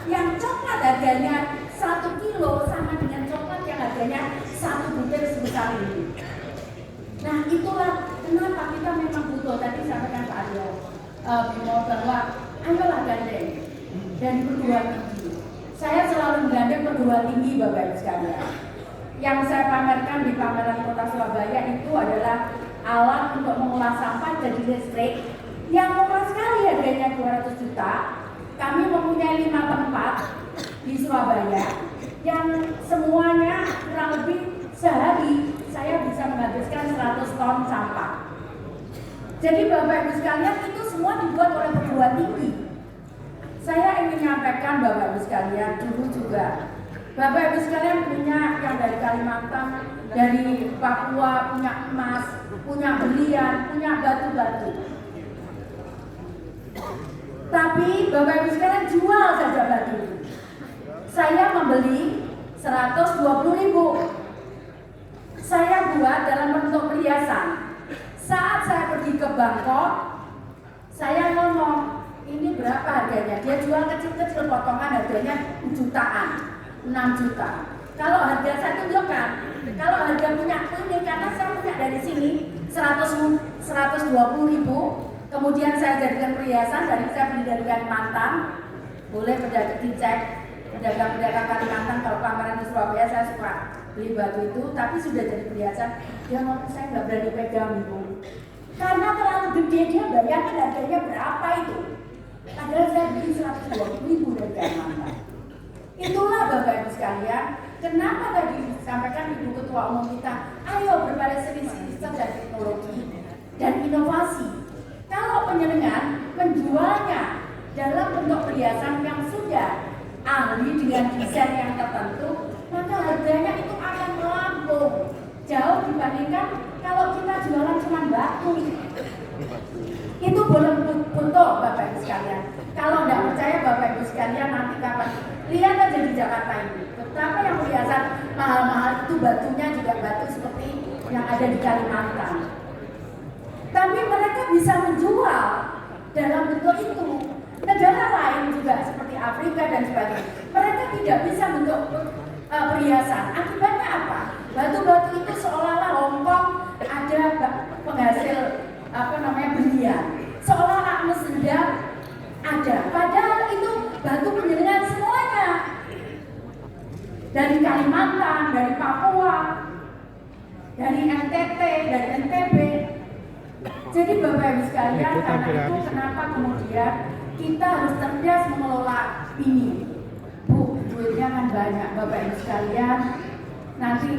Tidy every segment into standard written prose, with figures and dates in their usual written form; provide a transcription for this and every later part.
yang coklat harganya 1 kilo sama dengan coklat yang harganya 1 butir sebesar ini. Nah itulah kenapa kita memang butuh, tadi sampaikan Pak Aryo Bimo bahwa ayolah gandeng dan perguruan tinggi. Saya selalu menggandeng perguruan tinggi Bapak Ibu sekalian. Yang saya pamerkan di pameran Kota Surabaya itu adalah alat untuk mengolah sampah jadi listrik yang murah sekali, harganya 200 juta. Kami mempunyai 5 tempat di Surabaya yang semuanya kurang lebih sehari saya bisa menghabiskan 100 ton sampah. Jadi Bapak Ibu sekalian, itu semua dibuat oleh perguruan tinggi. Saya ingin menyampaikan Bapak Ibu sekalian, dulu juga Bapak Ibu sekalian punya yang dari Kalimantan, dari Papua, punya emas, punya berlian, punya batu-batu. Tapi Bapak Ibu sekalian jual saja batu. Saya membeli 120.000. Saya buat dalam bentuk perhiasan. Saat saya pergi ke Bangkok, saya ngomong, ini berapa harganya? Dia jual kecil-kecil, potongan harganya jutaan, 6 juta. Kalau harga saya tunjukkan, kalau harga punya ini, karena saya punya dari sini 120.000, kemudian saya jadikan perhiasan, dari saya beli dari Kalimantan, boleh pedagang dicek, pedagang-pedagang Kalimantan kalau pameran di Surabaya saya suka beli batu itu, tapi sudah jadi perhiasan. Dia ngomong saya nggak berani pegang Ibu, karena terlalu gede. Dia bayangkan harganya berapa itu. Padahal saya beli 120.000 dari Kalimantan. Itulah Bapak Ibu sekalian, kenapa tadi disampaikan Ibu Ketua Umum kita, ayo berbagai riset dan teknologi dan inovasi. Kalau penyelengan menjualnya dalam bentuk perhiasan yang sudah ahli dengan desain yang tertentu, maka harganya itu akan melambung jauh dibandingkan kalau kita jualan cuma batu. Itu boleh betul Bapak Ibu sekalian. Kalau tidak percaya Bapak Ibu sekalian, nanti kapan lihat aja di Jakarta ini, betapa yang perhiasan mahal-mahal itu batunya juga batu seperti yang ada di Kalimantan. Tapi mereka bisa menjual dalam bentuk itu. Negara lain juga seperti Afrika dan sebagainya, mereka tidak bisa bentuk perhiasan. Akibatnya apa? Batu-batu itu seolah-olah Hongkong ada penghasil berlian, seolah-olah Amsterdam ada, padahal itu batu penjaringan semuanya dari Kalimantan, dari Papua, dari NTT, dari NTB. Jadi Bapak Ibu sekalian, karena itu kenapa kemudian kita harus cerdas mengelola ini. Bu, duitnya kan banyak Bapak Ibu sekalian. Nanti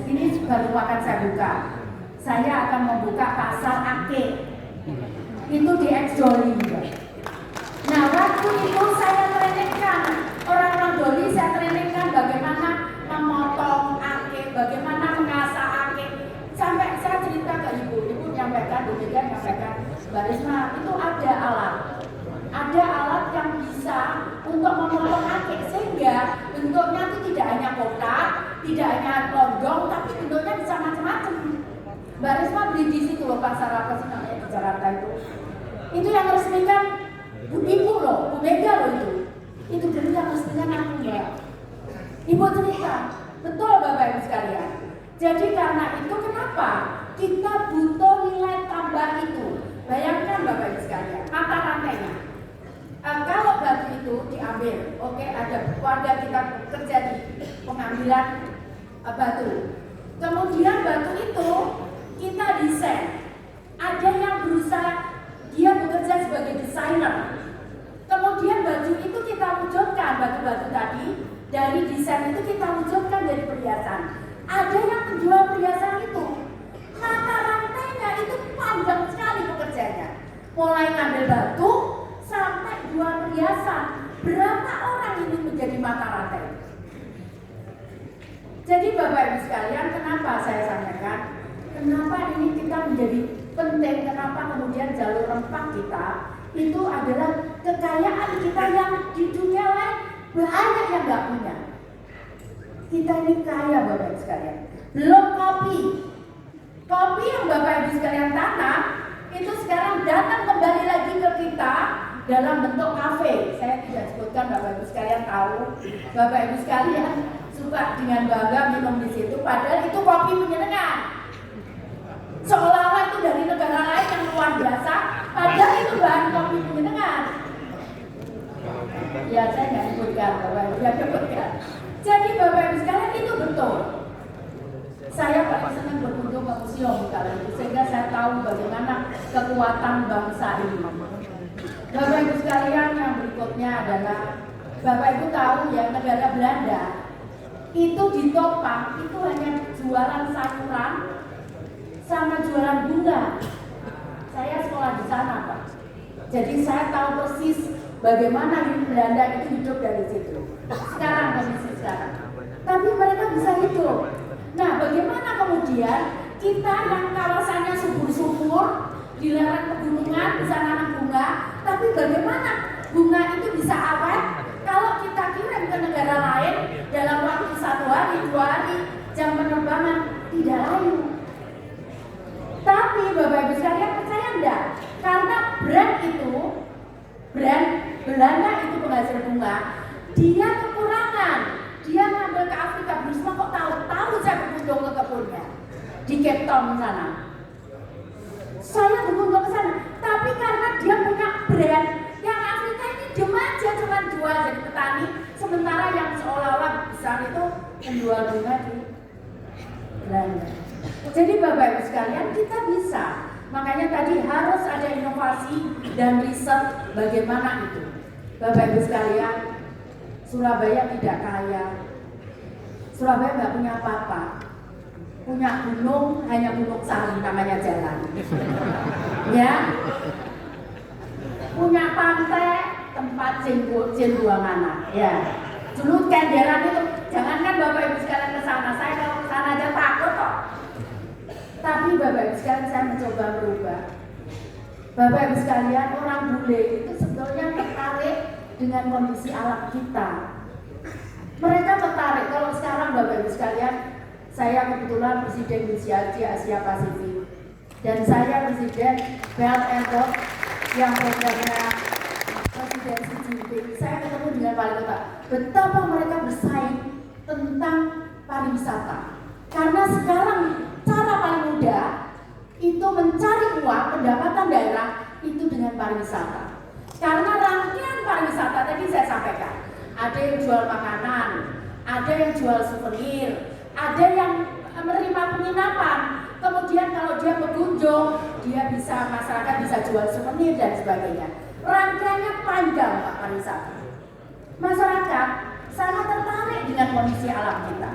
ini baru akan saya buka. Saya akan membuka pasar akik. Itu di Ex-Doli. Nah, waktu itu saya trainingkan orang-orang Doli, saya trainingkan bagaimana memotong akik, bagaimana mengasah akik. Sampai saya cerita ke Ibu menyampaikan, Bu Mega menyampaikan, Mbak Risma, itu ada alat yang bisa untuk memotong akik sehingga bentuknya itu tidak hanya kotak, tidak hanya lonjong, tapi bentuknya bisa macam-macam. Mbak Risma beli di situ loh, pasar apa sih namanya di Jakarta itu. Itu yang resmikan Ibu loh, Bu Mega loh itu. Itu beli yang resmikan aku Mbak. Ibu cerita, betul Bapak Ibu sekalian. Jadi karena itu kenapa kita butuh nilai tambah itu. Bayangkan Bapak Ibu sekalian, mata rantainya. Kalau batu itu diambil, oke, ada warga kita kerja di pengambilan batu. Kemudian batu itu kita desain. Ada yang berusaha, dia bekerja sebagai desainer. Kemudian batu itu kita wujudkan, batu-batu tadi dari desain itu kita wujudkan jadi perhiasan. Ada yang menjual perhiasan itu, mata rantainya itu panjang sekali pekerjaannya. Mulai ngambil batu sampai jual perhiasan. Berapa orang ini menjadi mata rantai? Jadi Bapak Ibu sekalian, kenapa saya sampaikan? Kenapa ini kita menjadi penting? Kenapa kemudian jalur rempah kita itu adalah kekayaan kita yang di dunia lain banyak yang nggak punya. Kita ini kaya Bapak Ibu sekalian. Belum kopi yang Bapak Ibu sekalian tanam itu sekarang datang kembali lagi ke kita dalam bentuk kafe. Saya tidak sebutkan Bapak Ibu sekalian tahu Bapak Ibu sekalian suka dengan bangga minum di situ, padahal itu kopi penyenengan. Seolah-olah itu dari negara lain yang luar biasa, padahal itu bahan kopi penyenengan. Ya saya nggak sebutkan, Bapak Ibu nggak sebutkan. Jadi Bapak Ibu sekalian itu betul. Saya paling senang berkunjung ke museum kali itu, sehingga saya tahu bagaimana kekuatan bangsa ini. Bapak Ibu sekalian, yang berikutnya adalah Bapak Ibu tahu ya, negara Belanda itu ditopang itu hanya jualan sayuran sama jualan bunga. Saya sekolah di sana, Pak. Jadi saya tahu persis bagaimana di Belanda itu hidup dari situ. Sekarang kondisi sekarang. Tapi mereka bisa hidup. Nah, bagaimana kemudian kita yang kawasannya subur-subur di lereng pegunungan bisa nanam bunga, tapi bagaimana bunga itu bisa awet kalau kita kirim ke negara lain dalam waktu 1 hari, 2 hari, jam penerbangan tidak layu. Tapi Bapak Ibu sekalian percaya enggak? Karena brand Belanda itu penghasil bunga, dia kekurangan. Dia ngambil ke Afrika, Bisma kok tahu saya berkunjung ke kebunnya di Cape Town sana. Saya berkunjung ke sana, tapi karena dia punya brand yang Afrika ini diem aja, cuma jual jadi petani, sementara yang seolah-olah besar itu menjual bunga di Belanda. Jadi Bapak Ibu sekalian kita bisa, makanya tadi harus ada inovasi dan riset bagaimana itu. Bapak Ibu sekalian, Surabaya tidak kaya. Surabaya nggak punya apa-apa. Punya gunung, hanya Gunung Sari namanya jalan. Ya. Punya pantai, tempat buang anak. Ya. Dulu Kenderan itu, jangankan Bapak Ibu sekalian ke sana, saya kalau ke sana aja takut kok. Tapi Bapak Ibu sekalian saya mencoba berubah. Bapak Ibu sekalian, orang bule itu sebetulnya tertarik dengan kondisi alam kita. Mereka tertarik. Kalau sekarang Bapak Ibu sekalian, saya kebetulan Presiden BCAG Asia Pasifik dan saya Presiden Belt and Road yang programnya Presiden Xi Jinping. Saya ketemu dengan wali kota. Betapa mereka bersaing tentang pariwisata. Karena sekarang cara paling mudah itu mencari uang pendapatan daerah itu dengan pariwisata. Karena rangkaian pariwisata tadi saya sampaikan, ada yang jual makanan, ada yang jual souvenir, ada yang menerima penginapan. Kemudian kalau dia berkunjung, masyarakat bisa jual souvenir dan sebagainya. Rangkaiannya panjang Pak pariwisata. Masyarakat sangat tertarik dengan kondisi alam kita.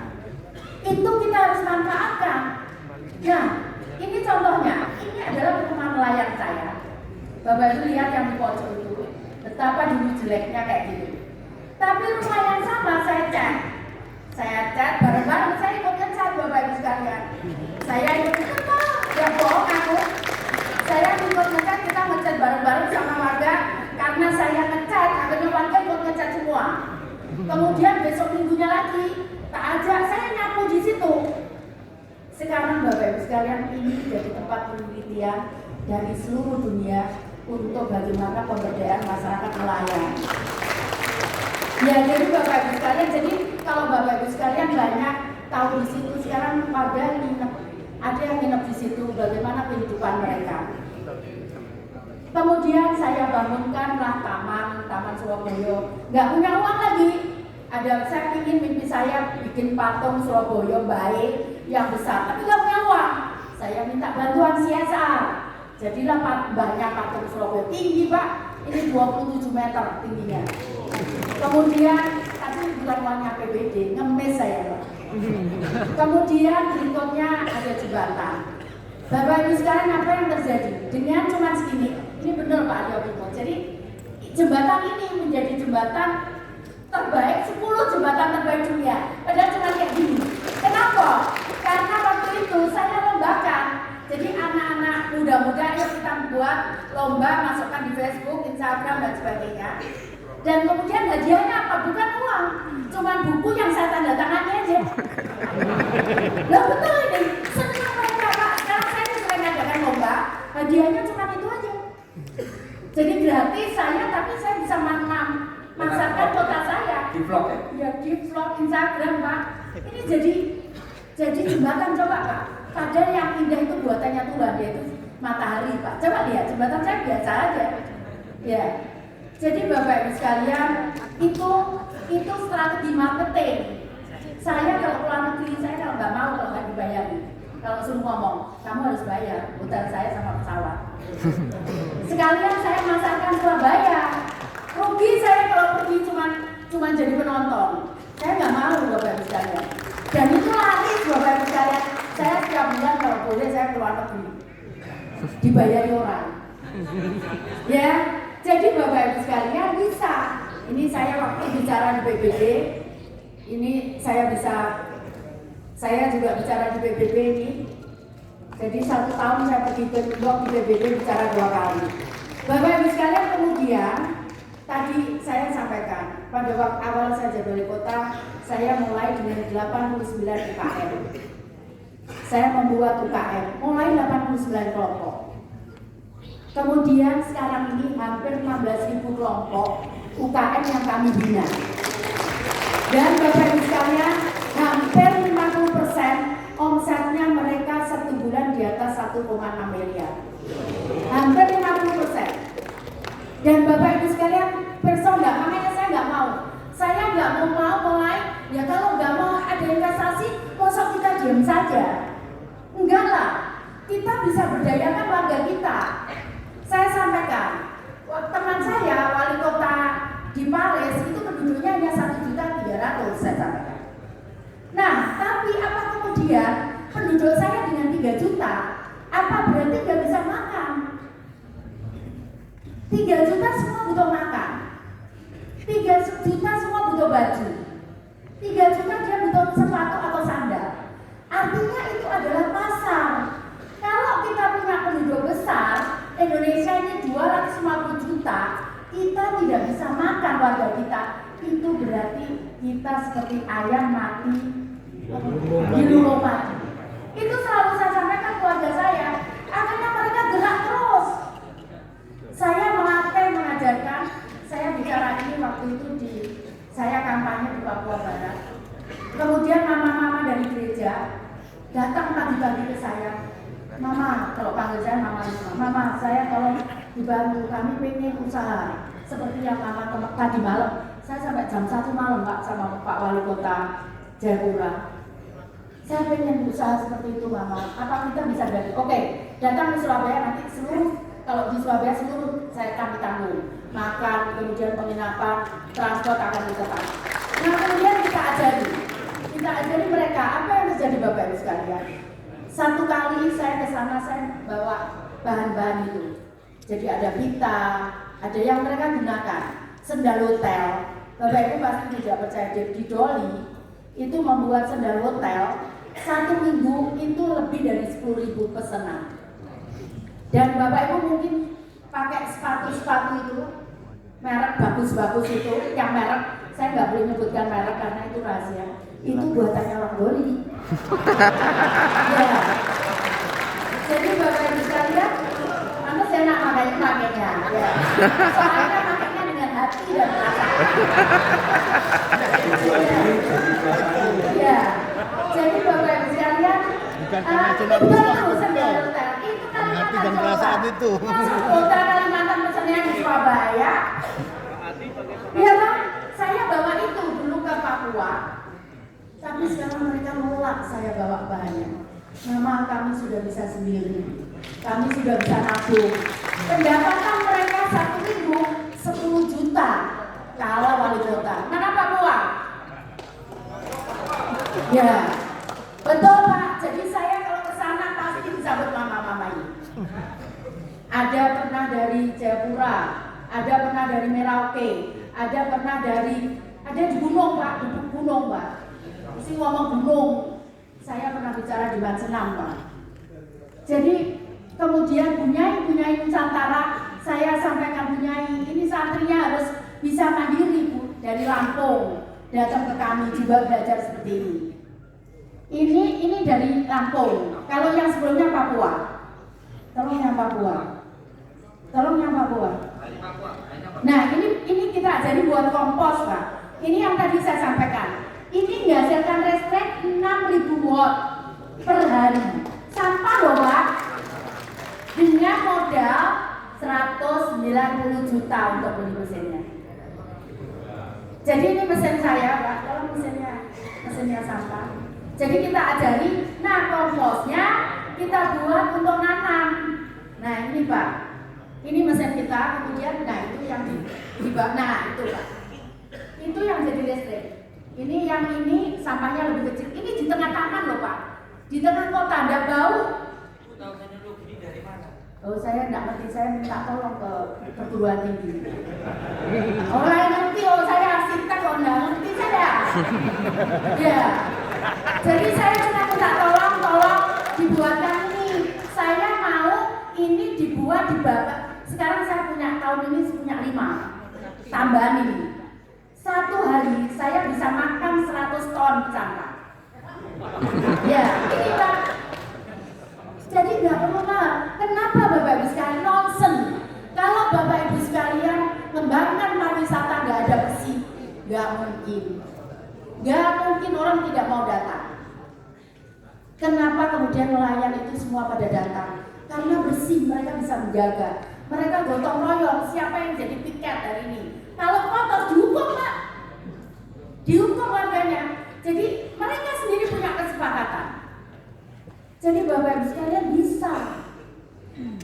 Itu kita harus manfaatkan. Nah, ini contohnya. Ini adalah perumahan nelayan saya. Bapak Ibu lihat yang di pojok itu, betapa dulu jeleknya kayak gitu. Tapi rumah yang sama saya cat bareng-bareng, saya ikut ngecat Bapak Ibu sekalian. Saya ikut ngecat, ya bohong aku. Saya ikut ngecat, kita ngecat bareng-bareng sama warga. Karena saya ngecat, akhirnya warga ikut ngecat semua. Kemudian besok minggunya lagi, tak ajak saya nyapu di situ. Sekarang Bapak Ibu sekalian, ini jadi tempat penelitian dari seluruh dunia untuk bagaimana pemberdayaan masyarakat nelayan. Ya, jadi Bapak Ibu sekalian, jadi kalau Bapak Ibu sekalian banyak tahu di situ sekarang warga nginep, ada yang nginep di situ, bagaimana kehidupan mereka. Kemudian saya bangunkanlah taman Surabaya. Nggak punya uang lagi. Saya ingin mimpi saya bikin patung Surabaya baik yang besar, tapi nggak punya uang. Saya minta bantuan CSR. Jadilah banyak patung Surabaya tinggi Pak. Ini 27 meter tingginya. Kemudian tadi bukan uangnya APBD, ngemis saya Pak. Kemudian berikutnya ada jembatan. Bapak Ibu sekalian, apa yang terjadi? Dengan cuma segini, ini benar Pak Adio Bimo. Jadi jembatan ini menjadi jembatan terbaik, 10 jembatan terbaik dunia. Padahal cuma kayak gini. Kenapa? Karena waktu itu saya lombakan. Jadi anak-anak muda-muda yuk kita buat lomba, masukkan di Facebook, Instagram dan sebagainya. Dan kemudian hadiahnya apa? Bukan uang, cuma buku yang saya tanda tangani aja. Lah betul ini, senang mereka Pak. Sekarang saya sering ngadakan lomba, hadiahnya cuma itu aja. Jadi gratis saya, tapi saya bisa masakan kota saya. Di vlog ya? Ya di vlog Instagram Pak. Ini jadi jembatan coba Pak. Padahal yang indah itu buatannya Tuhan, yaitu matahari Pak. Coba lihat jembatan saya biasa aja. Ya. Jadi Bapak Ibu sekalian, itu strategi marketing. Saya kalau keluar negeri, saya kalau nggak mau kalau nggak dibayar. Kalau suruh ngomong, kamu harus bayar hotel saya sama pesawat. Sekalian saya masarkan Surabaya. Rugi saya kalau pergi cuma jadi penonton. Saya nggak mau Bapak Ibu sekalian. Dan itu laris Bapak Ibu sekalian. Saya setiap bulan kalau boleh saya keluar negeri. Dibayari orang. Ya, jadi Bapak Ibu sekalian bisa. Ini saya waktu bicara di PBB. Ini saya juga bicara di PBB ini. Jadi 1 tahun saya pergi ke blog di PBB bicara 2 kali. Bapak Ibu sekalian, kemudian tadi saya sampaikan pada waktu awal saya jadi wali kota, saya mulai dengan 89 UKM. Saya membuat UKM, mulai 89 kelompok. Kemudian sekarang ini hampir 16.000 kelompok UKM yang kami bina. Dan Bapak Ibu sekalian, hampir 50% omsetnya mereka 1 bulan di atas 1,6 miliar. Hampir 50%. Dan Bapak Ibu sekalian, personal, makanya saya nggak mau. Saya nggak mau mulai, ya kalau nggak mau ada investasi, masa kita diam saja. Enggak lah, kita bisa berdayakan warga kita. Saya sampaikan, teman saya wali kota di Paris itu penduduknya hanya 1.300.000 saya sampaikan. Nah, tapi apa kemudian penduduk saya dengan 3 juta, apa berarti nggak bisa makan? 3 juta semua butuh makan. 3 juta semua butuh baju. 3 juta dia butuh sepatu atau sandal. Artinya itu adalah pasar. Kalau kita punya penduduk besar, Indonesia ini 250 juta, kita tidak bisa makan warga kita. Itu berarti kita seperti ayam mati di lubang padi. Itu selalu saya sampaikan keluarga saya. Akhirnya mereka gerak terus. Saya melatih, mengajarkan. Saya bicara ini waktu itu saya kampanye di Papua Barat. Kemudian mama-mama dari gereja datang pagi-pagi ke saya. Mama, kalau panggil saya mama, saya tolong dibantu, kami pengen usaha seperti yang mama tadi malam. Saya sampai jam 1 malam Pak sama Pak Wali Kota Jayapura. Saya pengen usaha seperti itu mama. Apa kita bisa dari? Oke, datang ke Surabaya nanti kalau di Surabaya seluruh kami tanggung. Makan, kemudian penginapan, transport akan kita tanggung. Nah kemudian kita ajari mereka apa yang terjadi Bapak Ibu sekalian. 1 kali saya ke sana, saya bawa bahan-bahan itu. Jadi ada pita, ada yang mereka gunakan, sendal hotel. Bapak Ibu pasti tidak percaya, di Doli itu membuat sendal hotel 1 minggu itu lebih dari 10.000 pesanan. Dan Bapak Ibu mungkin pakai sepatu-sepatu itu, merek bagus-bagus itu, yang merek saya nggak boleh menyebutkan merek karena itu rahasia. Itu buatannya orang Doli. Ya. Jadi Bapak Ibu sekalian, pantas enak makanya. Ya. Soalnya makanya dengan hati dan perasaan. Ya. Jadi Bapak Ibu sekalian, bukan karena cuma itu hati dan perasaan itu. Kota Kalimantan pesannya di Surabaya. Iya kan? Saya bawa itu dulu ke Papua. Tapi sekarang mereka menolak saya bawa bahannya. Mama, kami sudah bisa sendiri. Kami sudah bisa nabung. Pendapatan mereka 1 minggu 10 juta. Kalau wali kota. Mana Papua? Ya, betul Pak. Jadi saya kalau ke sana pasti disambut mama-mama ini. Ada pernah dari Jayapura, ada pernah dari Merauke, ada pernah ada di gunung Pak, di gunung Pak. Mesti ngomong gunung. Saya pernah bicara di Bansenam Pak. Jadi kemudian Bunyai Nusantara, saya sampaikan Bunyai, ini santrinya harus bisa mandiri Bu, dari Lampung datang ke kami juga belajar seperti ini. Ini dari Lampung. Kalau yang sebelumnya Papua. Tolong yang Papua. Nah ini kita ajari buat kompos Pak. Ini yang tadi saya sampaikan. Ini menghasilkan listrik 6.000 watt per hari. Sampah loh Pak. Dengan modal 190 juta untuk beli mesinnya. Jadi ini mesin saya Pak, kalau mesinnya sampah. Jadi kita ajari, nah komposnya kita buat untuk nanam. Nah ini Pak, ini mesin kita, kemudian nah itu yang di nah itu Pak, itu yang jadi listrik. Ini yang ini sampahnya lebih kecil. Ini di tengah taman loh Pak, di tengah kota, ada bau. Tahu teknologi ini dari mana? Oh saya nggak ngerti, saya minta tolong ke perguruan tinggi. Orang yang ngerti, oh saya arsitek, oh nggak ngerti saya. Ya, jadi saya cuma minta tolong dibuatkan ini. Saya mau ini dibuat di babak. Sekarang saya punya tahun ini punya 5 tambahan ini. Satu hari saya bisa makan 100 ton sampah. Ya, ini Pak. Jadi nggak perlu mahal. Kenapa Bapak Ibu sekalian? Nonsen. Kalau Bapak Ibu sekalian membangun pariwisata nggak ada bersih, nggak mungkin. Nggak mungkin orang tidak mau datang. Kenapa kemudian nelayan itu semua pada datang? Karena bersih, mereka bisa menjaga. Mereka gotong royong. Siapa yang jadi piket hari ini? Kalau kotor dihukum Pak. Dihukum warganya. Jadi mereka sendiri punya kesepakatan. Jadi Bapak Ibu sekalian bisa,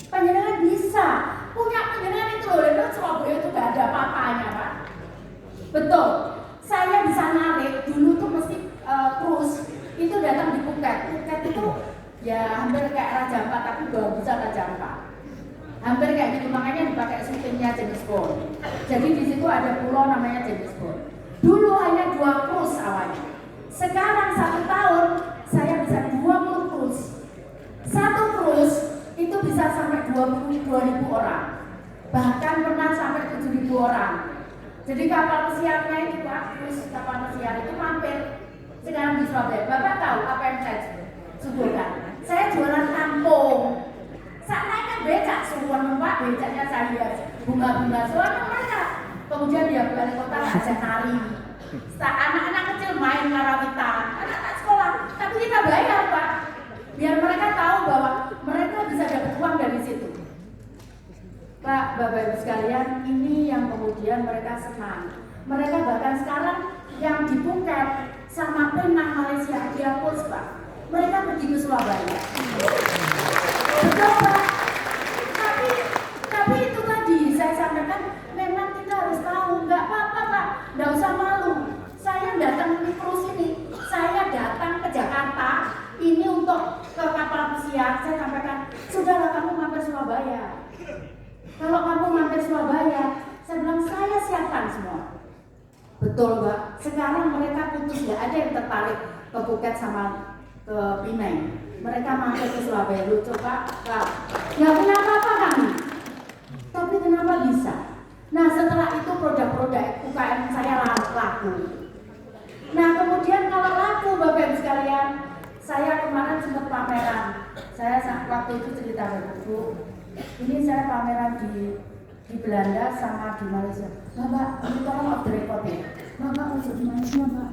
panjenengan bisa punya panjenengan itu loh. Surabaya itu gak ada apa-apanya Pak. Betul. Saya bisa narik dulu tuh mesti terus itu datang di Phuket. Phuket itu ya hampir kayak Raja Ampat tapi belum bisa Raja Ampat. Hampir kayak gitu, makanya dipakai syutingnya James Bond. Jadi di situ ada pulau namanya James Bond. Dulu hanya 2 cruise awalnya. Sekarang 1 tahun saya bisa 20 cruise. 1 cruise itu bisa sampai 22.000 orang. Bahkan pernah sampai 7.000 orang. Jadi kapal pesiarnya itu Pak, cruise kapal pesiar itu mampir sekarang di Surabaya. Bapak tahu apa yang saya suguhkan? Saya jualan tampung. Saat naikkan becak, semua numpak becaknya saya bunga-bunga semua mereka. Kemudian dia balik kota ngajak nari. Anak-anak kecil main karawitan, anak-anak sekolah, tapi kita bayar Pak, biar mereka tahu bahwa mereka bisa dapat uang dari situ. Pak, Bapak Ibu sekalian, ini yang kemudian mereka senang. Mereka bahkan sekarang yang di Phuket sama Penang Malaysia dihapus Pak. Mereka pergi ke Surabaya. Betul Pak. Tapi itu tadi saya sampaikan, memang kita harus tahu, nggak apa-apa Pak, nggak usah malu. Saya datang di cruise ini, saya datang ke Jakarta ini untuk ke kapal pesiar. Saya sampaikan, sudahlah kamu mampir Surabaya. Kalau kamu mampir Surabaya, saya bilang saya siapkan semua. Betul Mbak. Sekarang mereka putus, nggak ada yang tertarik ke Phuket sama ke Penang. Mereka mampir ke Surabaya. Lu coba Pak, nggak punya apa-apa kami. Tapi kenapa bisa? Nah setelah itu produk-produk UKM saya laku. Nah kemudian kalau laku Bapak Ibu sekalian, saya kemarin sempat pameran. Saya waktu itu cerita Bu, ini saya pameran di Belanda sama di Malaysia. Bapak, ini tolong off the record ya. Bapak untuk di Malaysia Pak.